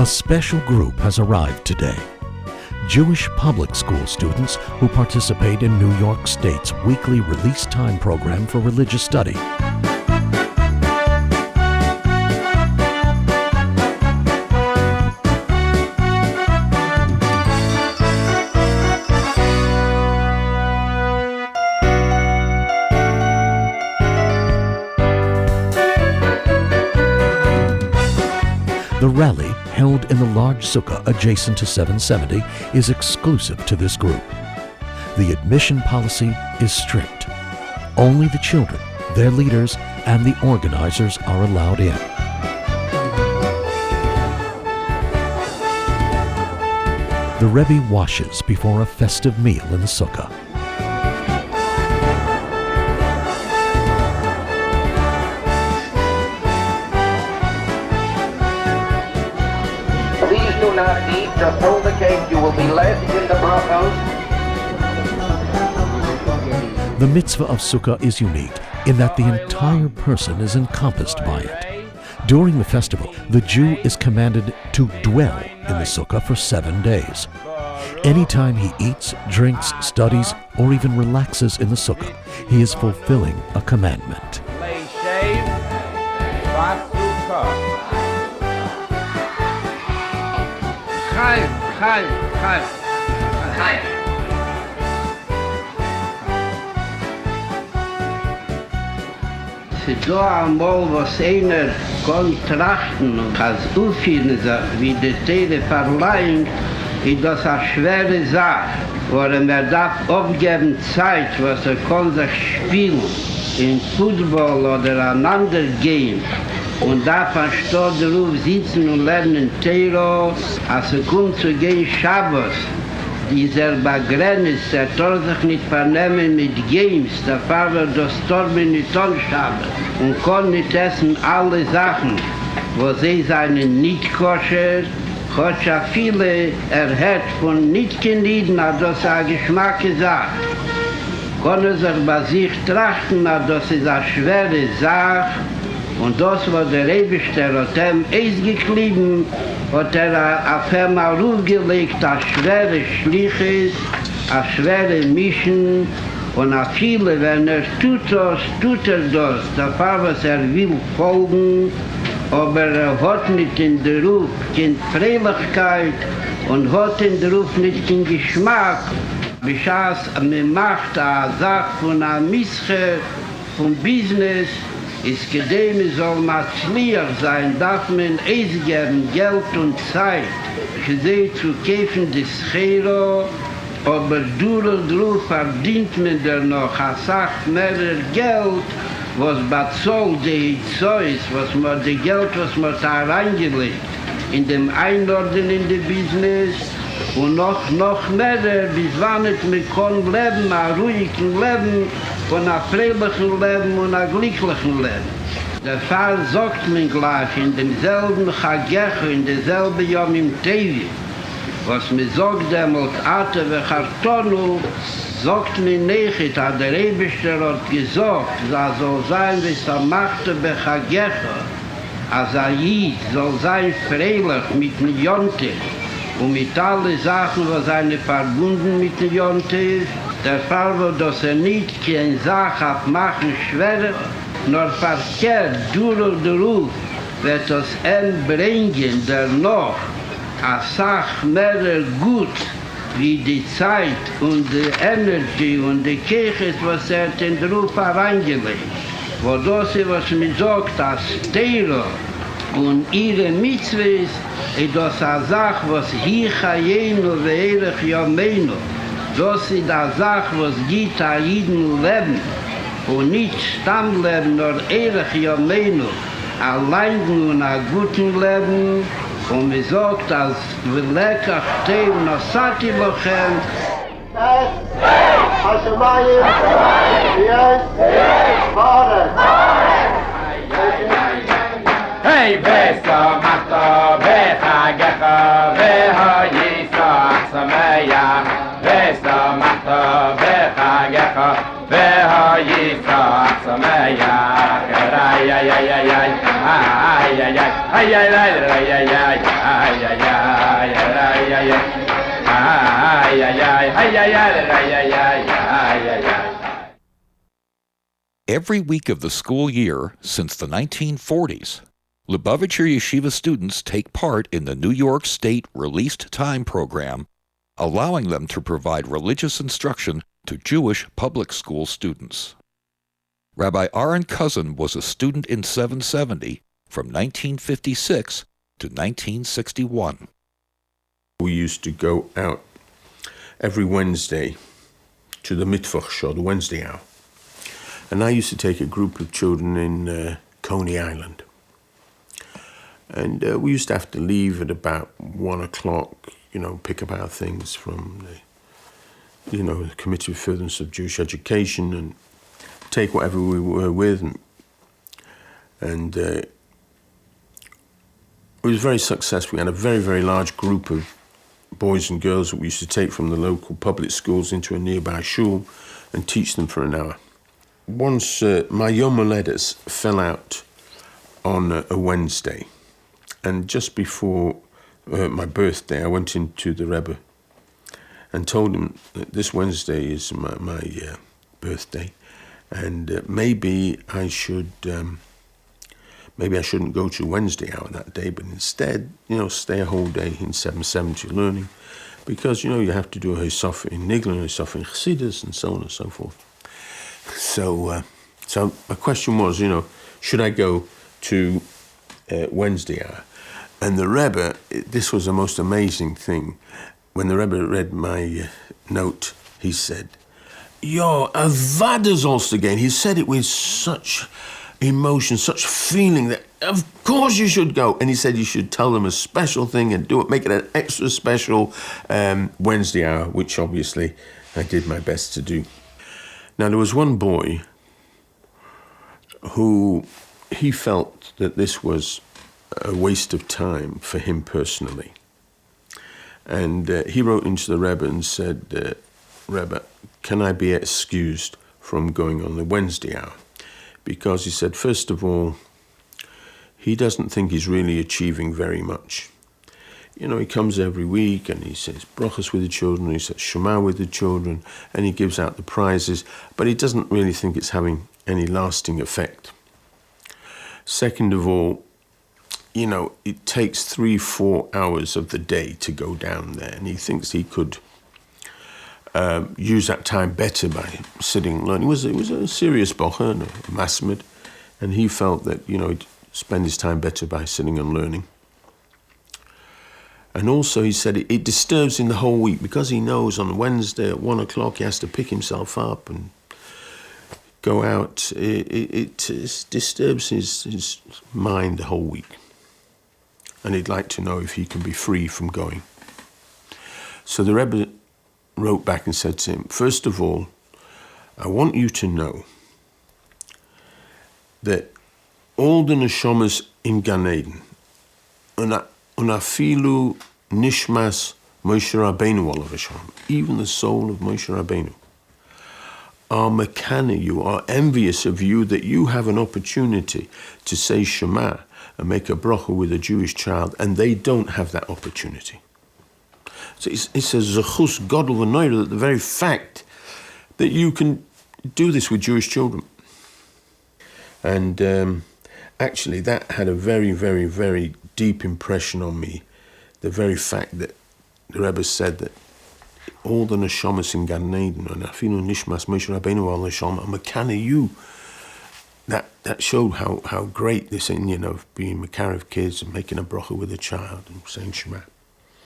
A special group has arrived today. Jewish public school students who participate in New York State's weekly release time program for religious study. The rally, held in the large sukkah adjacent to 770, is exclusive to this group. The admission policy is strict. Only the children, their leaders, and the organizers are allowed in. The Rebbe washes before a festive meal in the sukkah. Do not eat, just hold the cake, you will be led in the brachos. The mitzvah of Sukkah is unique in that the entire person is encompassed by it. During the festival, the Jew is commanded to dwell in the Sukkah for 7 days. Anytime he eats, drinks, studies, or even relaxes in the Sukkah, he is fulfilling a commandment. Sie da einmal was einer kann trachten und als aufhören sich, wie die Teile verleihen, ist das eine schwere Sache. Weil man darf aufgeben Zeit, was kann sich spielen, in Football oder ein anderes Game. Und darf anstatt darauf sitzen und lernen Teiro, als kommt zu gehen Schabbos. Dieser Begrenzt, der soll sich nicht vernehmen mit Games, der Pfarrer das Torben nicht an Schabbos. Und kann nicht essen alle Sachen, wo sie seinen nicht koscher, hat ja viele erhört von nicht genieden, das eine Geschmackssache. Kann sich bei sich trachten, das ist eine schwere Sache. Und das, was der Rebbe hat ihm ausgeklebt, hat auf einmal aufgelegt, als schwere Schliches, als schwere Mischen. Und auf viele, wenn tut das. Der Fall, was will folgen, aber hat nicht in der Ruf keine Freilichkeit und hat in der Ruf nicht den Geschmack. Bischass, man macht eine Sache von einem Mischer, vom Business, ist gedem soll matzliach sein, darf man ausgeben, Geld und Zeit, gesehen zu kaufen das Chero, aber durch verdient man da noch eine Sache mehr Geld, was bezahlt die Zeus, was man das Geld, was man da reingelegt, in dem Einordnen in dem Business, und noch mehr, bis wann man kann leben, ein ruhiges Leben, und ein fröhliches Leben und ein glückliches Leben. Der Fall sagt man gleich in demselben Chagech, in derselben Yom im Tevi, was man sagt damals, Ate ve Chartonu, sagt man nicht, hat der Rebbe hat gesagt, es soll sein, wie es machte be Chagech, als Jid soll sein fröhlich mit dem Yontif, und mit allen Sachen, was eine verbunden mit dem Yontif, der Fall, wo das nicht keine Sache abmachen schwer, nur verkehrt durch den Ruf, wird das bringen, der noch eine Sache mehr gut, wie die Zeit und die Energie und die Kirche, was in den Ruf hereingelegt. Wo das ist, was man sagt, als Teiro und ihre Mitzvahs, ist das eine Sache, was hier Chayenu ve'erech Yameinu. Das ist eine Sache, was geht an jedem Leben. Und nicht Stammleben, nur Erech Yameinu. Allein nur ein gutes Leben. Und man sagt, als wir lecker stehen, Nosati Lochem. Hashemayim, yes, Vater. Hey, Beso, Mato, Bechagecha, Behoyisa, Sameya, Beso, Mato, Bechagecha, Behoyisa, Sameya, ay, ay, ay, ay, ay, ay, ay, ay, ay, ay, ay, ay, ay, ay, ay, ay, Every week of the school year since the 1940s, Lubavitcher Yeshiva students take part in the New York State Released Time program, allowing them to provide religious instruction to Jewish public school students. Rabbi Aaron Cousin was a student in 770 from 1956 to 1961. We used to go out every Wednesday to the Mittwoch show, the Wednesday hour. And I used to take a group of children in Coney Island. And we used to have to leave at about 1 o'clock, pick up our things from the Committee of Furtherance of Jewish Education and take whatever we were with. And it was very successful. We had a very, very large group of boys and girls that we used to take from the local public schools into a nearby shul and teach them for an hour. Once my Yom Holedes fell out on a Wednesday, and just before my birthday, I went into the Rebbe and told him that this Wednesday is my birthday, and maybe I shouldn't go to Wednesday hour that day, but instead, stay a whole day in 770 learning, because you have to do a Hisofa in Nigla, a Hisofa in Chassidus, and so on and so forth. So my question was, should I go to Wednesday hour? And the Rebbe, this was the most amazing thing. When the Rebbe read my note, he said, "Yo, Avadas also again." He said it with such emotion, such feeling that, of course you should go. And he said you should tell them a special thing and do it, make it an extra special Wednesday hour, which obviously I did my best to do. Now, there was one boy who he felt that this was a waste of time for him personally. And he wrote into the Rebbe and said, "Rebbe, can I be excused from going on the Wednesday hour?" Because he said, first of all, he doesn't think he's really achieving very much. He comes every week and he says brachas with the children, he says Shema with the children, and he gives out the prizes, but he doesn't really think it's having any lasting effect. Second of all, it takes 3-4 hours of the day to go down there, and he thinks he could use that time better by sitting and learning. It was a serious bocher, a masmid, and he felt that, he'd spend his time better by sitting and learning. And also he said it disturbs him the whole week, because he knows on Wednesday at 1 o'clock he has to pick himself up and go out. It disturbs his mind the whole week. And he'd like to know if he can be free from going. So the Rebbe wrote back and said to him, first of all, I want you to know that all the neshamas in Gan Eden, unafilu nishmas Moshe Rabbeinu olav hashalom, even the soul of Moshe Rabbeinu, are mekana you, are envious of you that you have an opportunity to say Shema and make a bracha with a Jewish child, and they don't have that opportunity. So it's a zechus gadol v'noira, that the very fact that you can do this with Jewish children. And actually that had a very, very, very deep impression on me. The very fact that the Rebbe said that all the neshamas in Gan Eden, and afilu nishmas Moshe Rabbeinu al neshama mekana you, that showed how great this Indian of being mekarev kids and making a bracha with a child and saying Shema.